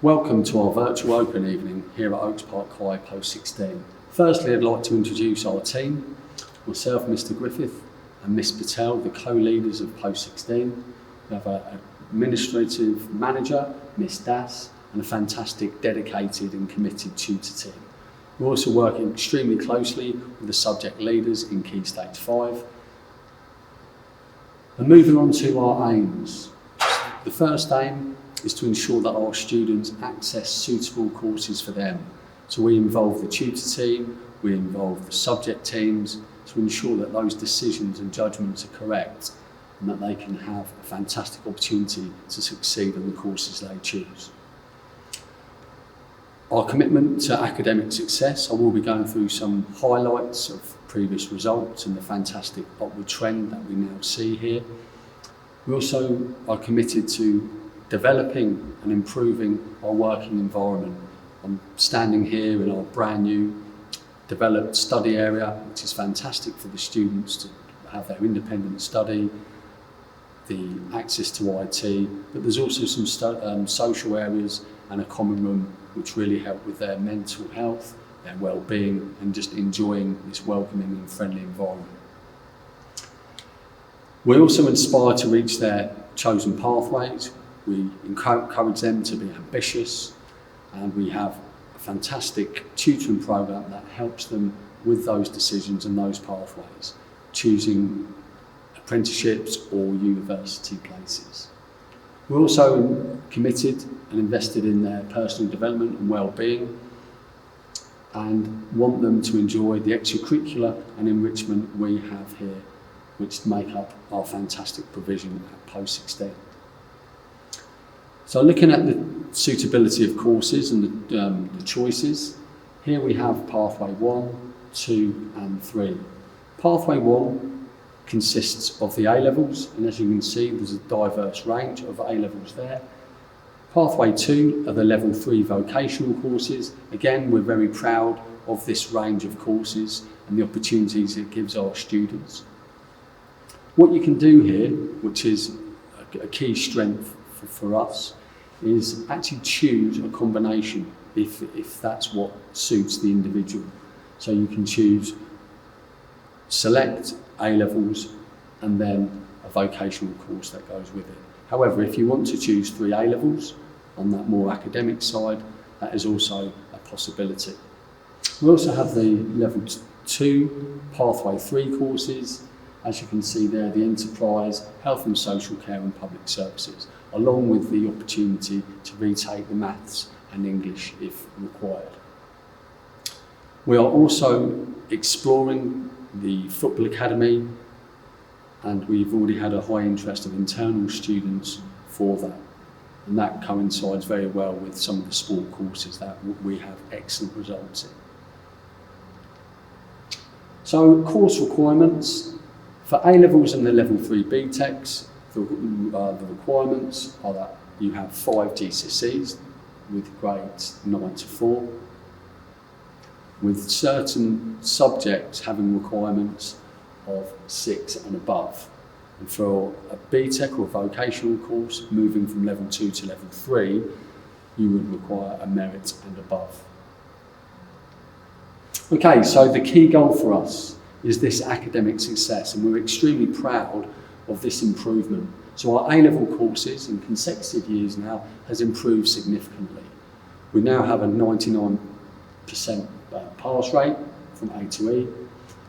Welcome to our virtual open evening here at Oaks Park High P16. Firstly, I'd like to introduce our team. Myself, Mr Griffith, and Miss Patel, the co-leaders of P16. We have an administrative manager, Miss Das, and a fantastic, dedicated and committed tutor team. We're also working extremely closely with the subject leaders in Key Stage 5. And moving on to our aims. The first aim is to ensure that our students access suitable courses for them. So we involve the tutor team, we involve the subject teams to ensure that those decisions and judgments are correct and that they can have a fantastic opportunity to succeed in the courses they choose. Our commitment to academic success, I will be going through some highlights of previous results and the fantastic upward trend that we now see here. We also are committed to developing and improving our working environment. I'm standing here in our brand new developed study area, which is fantastic for the students to have their independent study, the access to IT, but there's also some social areas and a common room which really help with their mental health, their well-being, and just enjoying this welcoming and friendly environment. We also inspire to reach their chosen pathways. We encourage them to be ambitious, and we have a fantastic tutoring programme that helps them with those decisions and those pathways, choosing apprenticeships or university places. We're also committed and invested in their personal development and well-being, and want them to enjoy the extracurricular and enrichment we have here, which make up our fantastic provision at P16. So looking at the suitability of courses and the choices, here we have Pathway 1, 2 and 3. Pathway 1 consists of the A-levels, and as you can see there's a diverse range of A-levels there. Pathway 2 are the Level 3 vocational courses. Again, we're very proud of this range of courses and the opportunities it gives our students. What you can do here, which is a key strength for us, is actually choose a combination if that's what suits the individual. So you can choose select A-levels and then a vocational course that goes with it. However, if you want to choose 3 A-levels on that more academic side, that is also a possibility. We also have the Level 2 Pathway 3 courses. As you can see there, the enterprise, health and social care and public services, along with the opportunity to retake the maths and English if required. We are also exploring the football academy, and we've already had a high interest of internal students for that. And that coincides very well with some of the sport courses that we have excellent results in. So course requirements. For A-levels and the Level 3 BTECs, the requirements are that you have 5 GCSEs with grades 9 to 4, with certain subjects having requirements of 6 and above. And for a BTEC or vocational course, moving from Level 2 to Level 3, you would require a merit and above. Okay, so the key goal for us is this academic success, and we're extremely proud of this improvement. So our A-level courses in consecutive years now has improved significantly. We now have a 99% pass rate from A to E,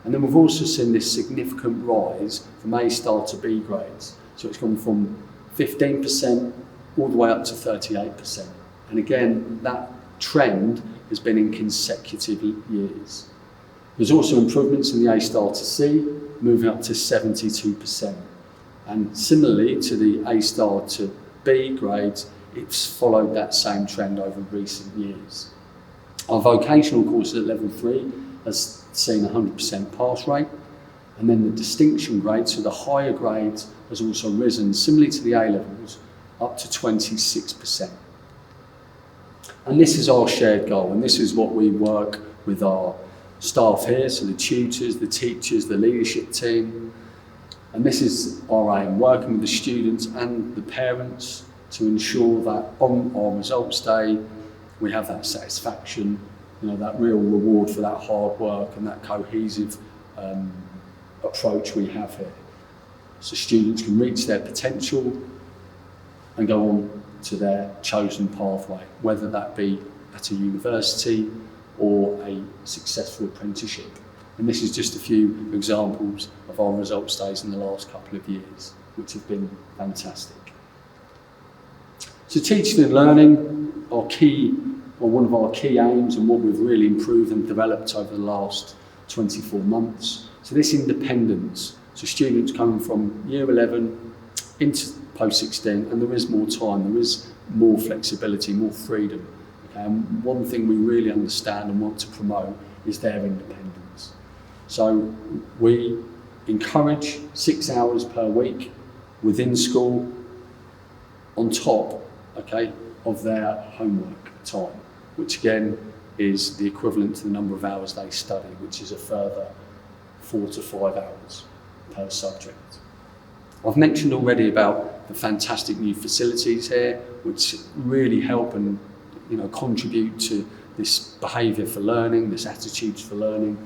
and then we've also seen this significant rise from A star to B grades. So it's gone from 15% all the way up to 38. And again, that trend has been in consecutive years. There's also improvements in the A star to C, moving up to 72%. And similarly to the A star to B grades, it's followed that same trend over recent years. Our vocational course at Level 3 has seen a 100% pass rate, and then the distinction grade, so the higher grades, has also risen, similarly to the A-levels, up to 26%. And this is our shared goal, and this is what we work with our staff here, so the tutors, the teachers, the leadership team, and this is our aim, working with the students and the parents to ensure that on our results day we have that satisfaction, that real reward for that hard work and that cohesive approach we have here. So students can reach their potential and go on to their chosen pathway, whether that be at a university or a successful apprenticeship. And this is just a few examples of our results days in the last couple of years, which have been fantastic. So teaching and learning are one of our key aims, and what we've really improved and developed over the last 24 months. So this independence, so students coming from year 11 into post-16, and there is more time, there is more flexibility, more freedom. Okay? And one thing we really understand and want to promote is their independence. So we encourage 6 hours per week within school on top, of their homework time, which again is the equivalent to the number of hours they study, which is a further 4 to 5 hours per subject. I've mentioned already about the fantastic new facilities here, which really help and contribute to this behaviour for learning, this attitudes for learning.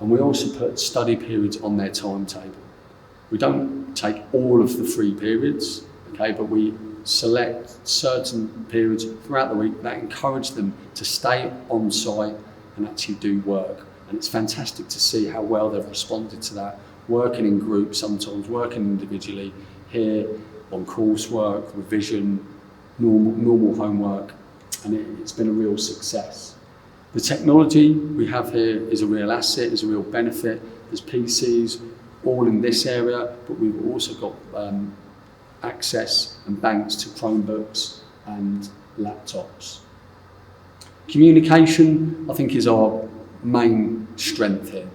And we also put study periods on their timetable. We don't take all of the free periods, but we select certain periods throughout the week that encourage them to stay on site and actually do work. And it's fantastic to see how well they've responded to that, working in groups, sometimes working individually, here on coursework, revision, normal homework, and it's been a real success. The technology we have here is a real asset, is a real benefit. There's PCs all in this area, but we've also got access and banks to Chromebooks and laptops. Communication, I think, is our main strength here.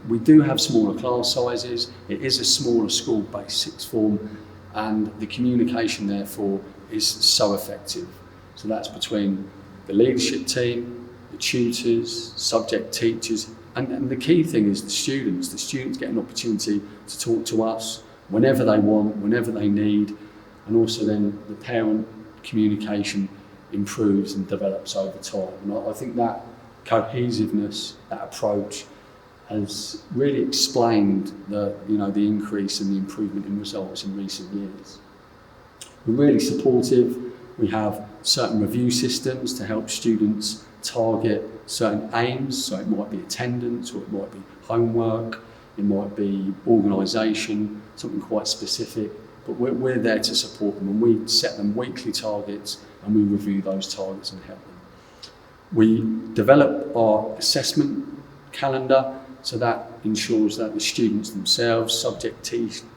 We do have smaller class sizes. It is a smaller school-based sixth form, and the communication, therefore, is so effective. So that's between the leadership team, the tutors, subject teachers, and the key thing is the students. The students get an opportunity to talk to us whenever they want, whenever they need, and also then the parent communication improves and develops over time. And I think that cohesiveness, that approach, has really explained the increase and the improvement in results in recent years. We're really supportive. We have certain review systems to help students target certain aims, so it might be attendance, or it might be homework, it might be organisation, something quite specific, but we're there to support them, and we set them weekly targets and we review those targets and help them. We develop our assessment calendar, so that ensures that the students themselves, subject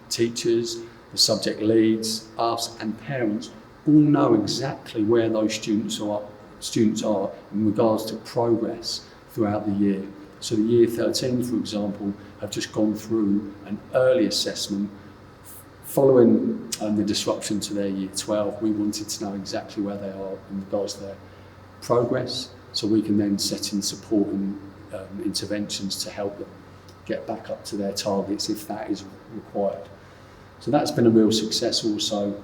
teachers, the subject leads, us and parents all know exactly where those students are in regards to progress throughout the year. So the year 13, for example, have just gone through an early assessment following the disruption to their year 12. We wanted to know exactly where they are in regards to their progress, so we can then set in support and interventions to help them get back up to their targets if that is required. So that's been a real success also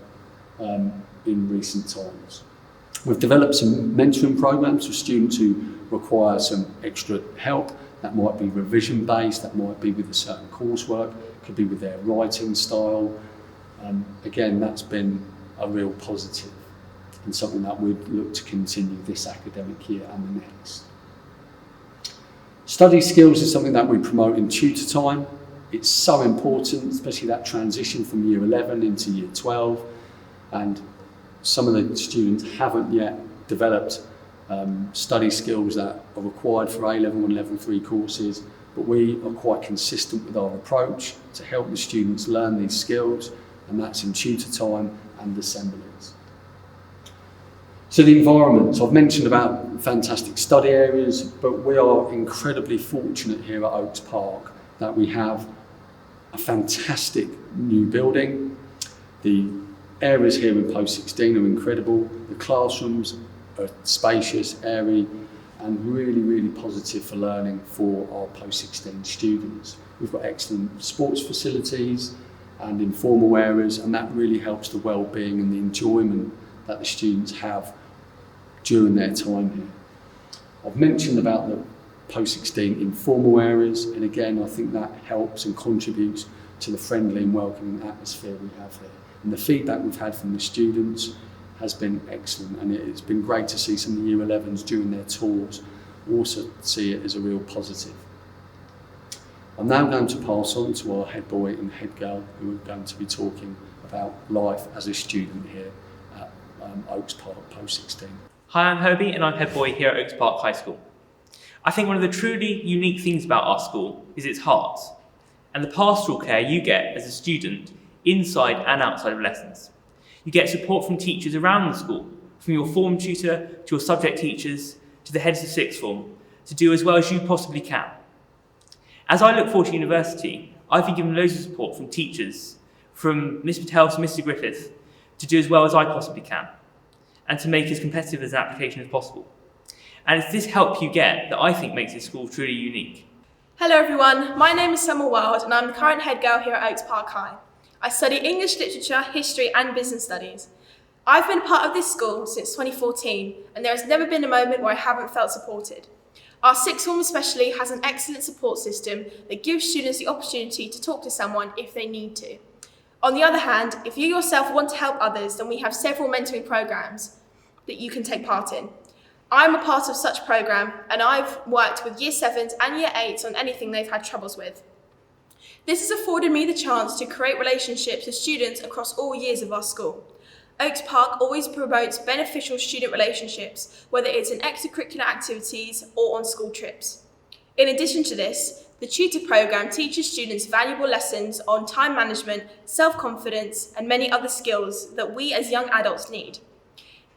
in recent times. We've developed some mentoring programs for students who require some extra help. That might be revision based, that might be with a certain coursework, could be with their writing style. Again, that's been a real positive and something that we'd look to continue this academic year and the next. Study skills is something that we promote in tutor time. It's so important, especially that transition from year 11 into year 12, and some of the students haven't yet developed study skills that are required for A-level and level 3 courses, but we are quite consistent with our approach to help the students learn these skills, and that's in tutor time and assemblies. So the environment, I've mentioned about fantastic study areas, but we are incredibly fortunate here at Oaks Park that we have a fantastic new building. The areas here in Post-16 are incredible. The classrooms are spacious, airy, and really, really positive for learning for our Post-16 students. We've got excellent sports facilities, and informal areas, and that really helps the well-being and the enjoyment that the students have during their time here. I've mentioned about the P16 informal areas, and again I think that helps and contributes to the friendly and welcoming atmosphere we have here. And the feedback we've had from the students has been excellent, and it's been great to see some of the Year 11s during their tours also see it as a real positive. I'm now going to pass on to our head boy and head girl, who are going to be talking about life as a student here at Oaks Park P16. Hi, I'm Herbie and I'm head boy here at Oaks Park High School. I think one of the truly unique things about our school is its heart and the pastoral care you get as a student inside and outside of lessons. You get support from teachers around the school, from your form tutor to your subject teachers to the heads of sixth form, to do as well as you possibly can. As I look forward to university, I've been given loads of support from teachers, from Miss Patel to Mr Griffith, to do as well as I possibly can, and to make as competitive as an application as possible. And it's this help you get that I think makes this school truly unique. Hello everyone, my name is Summer Wild and I'm the current head girl here at Oaks Park High. I study English literature, history and business studies. I've been a part of this school since 2014 and there has never been a moment where I haven't felt supported. Our sixth form especially has an excellent support system that gives students the opportunity to talk to someone if they need to. On the other hand, if you yourself want to help others, then we have several mentoring programs that you can take part in. I'm a part of such program and I've worked with Year 7s and Year 8s on anything they've had troubles with. This has afforded me the chance to create relationships with students across all years of our school. Oaks Park always promotes beneficial student relationships, whether it's in extracurricular activities or on school trips. In addition to this, the Tutor Programme teaches students valuable lessons on time management, self-confidence, and many other skills that we as young adults need.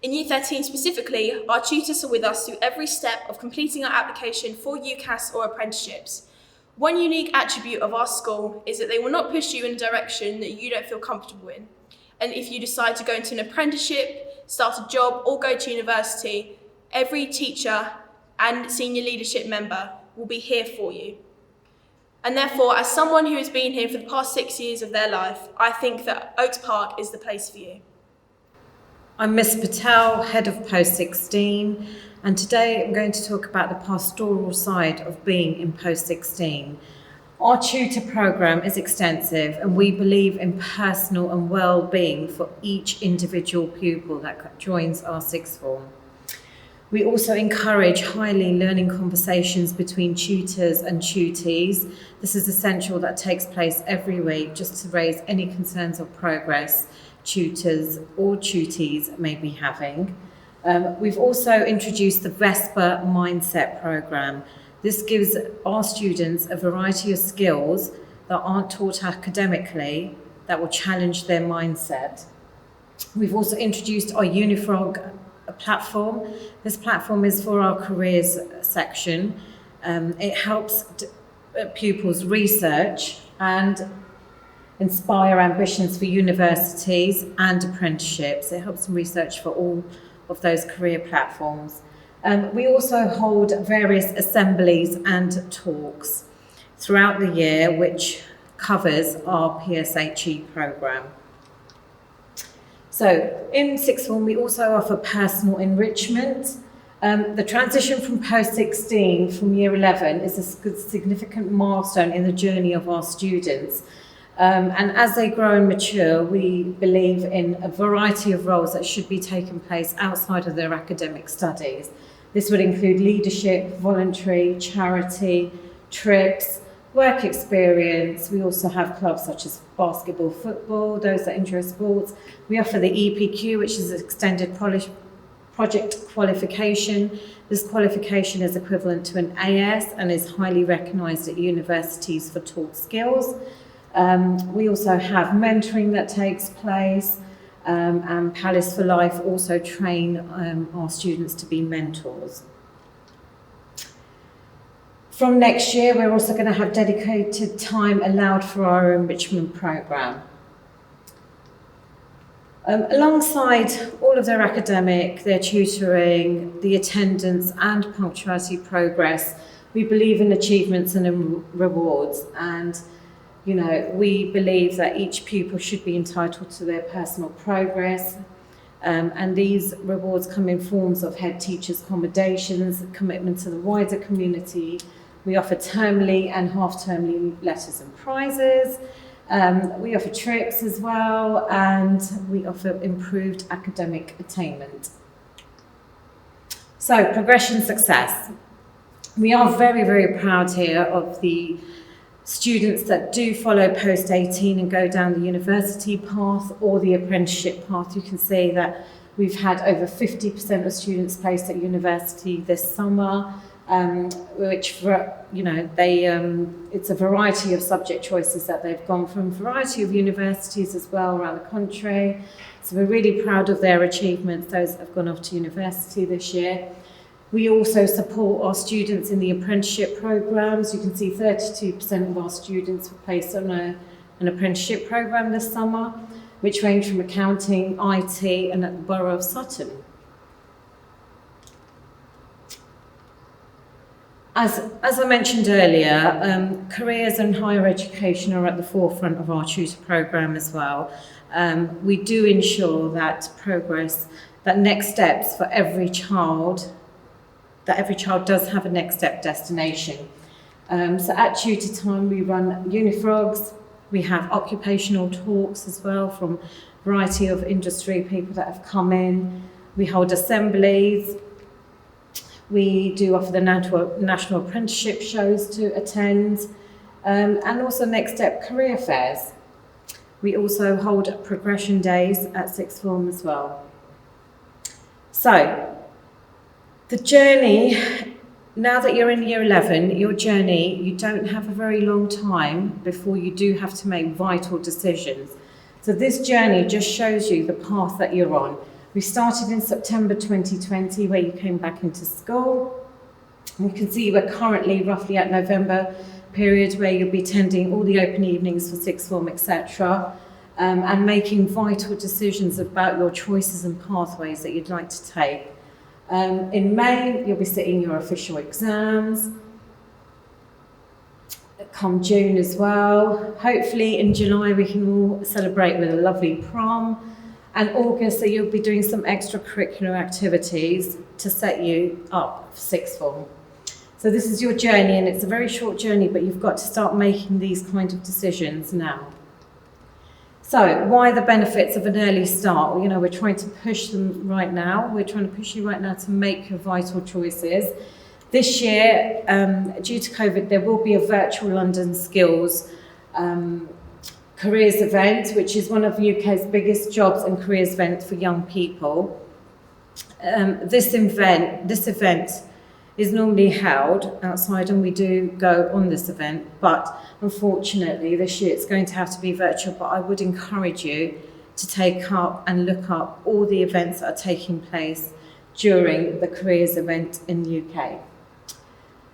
In Year 13 specifically, our tutors are with us through every step of completing our application for UCAS or apprenticeships. One unique attribute of our school is that they will not push you in a direction that you don't feel comfortable in. And if you decide to go into an apprenticeship, start a job or go to university, every teacher and senior leadership member will be here for you. And therefore, as someone who has been here for the past 6 years of their life, I think that Oaks Park is the place for you. I'm Miss Patel, head of P16, and today I'm going to talk about the pastoral side of being in P16. Our tutor programme is extensive and we believe in personal and well-being for each individual pupil that joins our sixth form. We also encourage highly learning conversations between tutors and tutees. This is essential that takes place every week just to raise any concerns of progress tutors or tutees may be having. We've also introduced the Vesper Mindset programme. This gives our students a variety of skills that aren't taught academically that will challenge their mindset. We've also introduced our Unifrog platform. This platform is for our careers section. It helps pupils research and inspire ambitions for universities and apprenticeships. It helps them research for all of those career platforms. We also hold various assemblies and talks throughout the year, which covers our PSHE programme. So in sixth form, we also offer personal enrichment. The transition from P16 from Year 11 is a significant milestone in the journey of our students. And as they grow and mature, we believe in a variety of roles that should be taking place outside of their academic studies. This would include leadership, voluntary, charity, trips, work experience. We also have clubs such as basketball, football, those that enjoy sports. We offer the EPQ, which is extended project qualification. This qualification is equivalent to an AS and is highly recognised at universities for taught skills. We also have mentoring that takes place, and Palace for Life also train our students to be mentors. From next year, we're also going to have dedicated time allowed for our enrichment programme. Alongside all of their academic, their tutoring, the attendance and punctuality progress, we believe in achievements and in rewards, and You know, we believe that each pupil should be entitled to their personal progress, and these rewards come in forms of head teachers' accommodations, commitment to the wider community. We offer termly and half-termly letters and prizes. We offer trips as well, and we offer improved academic attainment. So, progression success. We are very, very proud here of the students that do follow post 18 and go down the university path or the apprenticeship path. You can see that we've had over 50% of students placed at university this summer, which, you know, it's a variety of subject choices that they've gone from, a variety of universities as well around the country. So we're really proud of their achievements, those that have gone off to university this year. We also support our students in the apprenticeship programmes. You can see 32% of our students were placed on an apprenticeship programme this summer, which range from accounting, IT, and at the Borough of Sutton. As I mentioned earlier, careers and higher education are at the forefront of our tutor programme as well. We do ensure that progress, that next steps for every child, that every child does have a next step destination. So at tutor time we run unifrogs, we have occupational talks as well from a variety of industry people that have come in. We hold assemblies. We do offer the national apprenticeship shows to attend, and also next step career fairs. We also hold progression days at sixth form as well. So, the journey, now that you're in year 11, your journey, you don't have a very long time before you do have to make vital decisions. So this journey just shows you the path that you're on. We started in September 2020, where you came back into school. And you can see we're currently roughly at November period, where you'll be attending all the open evenings for sixth form, etc., and making vital decisions about your choices and pathways that you'd like to take. In May, you'll be sitting your official exams. Come June as well. Hopefully in July we can all celebrate with a lovely prom. And August, so you'll be doing some extracurricular activities to set you up for sixth form. So this is your journey, and it's a very short journey, but you've got to start making these kind of decisions now. So why the benefits of an early start? You know, we're trying to push them right now. We're trying to push you right now to make your vital choices. This year, due to COVID, there will be a virtual London Skills careers event, which is one of the UK's biggest jobs and careers events for young people. This event is normally held outside, and we do go on this event, but unfortunately this year it's going to have to be virtual. But I would encourage you to take up and look up all the events that are taking place during the careers event in the UK.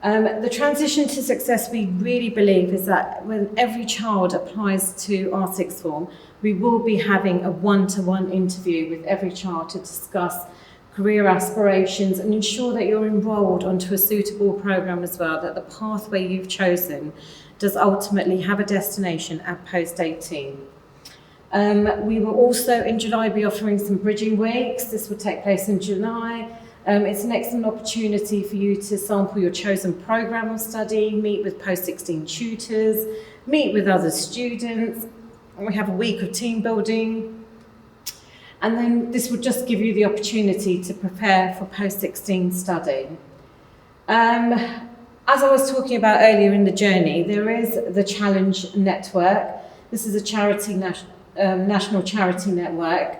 The transition to success, we really believe, is that when every child applies to our sixth form, we will be having a one-to-one interview with every child to discuss career aspirations and ensure that you're enrolled onto a suitable programme as well, that the pathway you've chosen does ultimately have a destination at post 18. We will also in July be offering some bridging weeks. This will take place in July. It's an excellent opportunity for you to sample your chosen programme of study, meet with post-16 tutors, meet with other students. We have a week of team building. And then this will just give you the opportunity to prepare for post-16 study. As I was talking about earlier in the journey, there is the Challenge Network. This is a charity, national charity network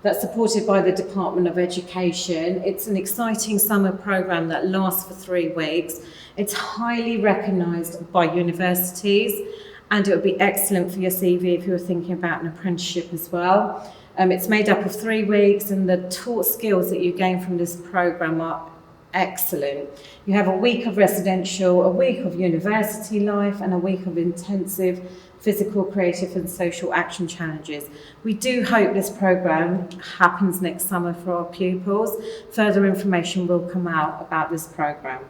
that's supported by the Department of Education. It's an exciting summer programme that lasts for 3 weeks. It's highly recognised by universities, and it would be excellent for your CV if you were thinking about an apprenticeship as well. It's made up of 3 weeks, and the taught skills that you gain from this programme are excellent. You have a week of residential, a week of university life, and a week of intensive physical, creative and social action challenges. We do hope this programme happens next summer for our pupils. Further information will come out about this programme.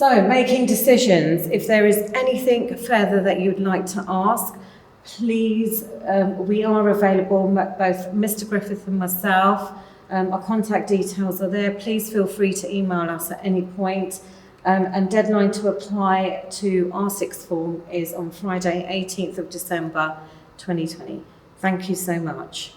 So, making decisions. If there is anything further that you'd like to ask, please, we are available, both Mr. Griffith and myself. Our contact details are there. Please feel free to email us at any point. And deadline to apply to our sixth form is on Friday, 18th of December 2020. Thank you so much.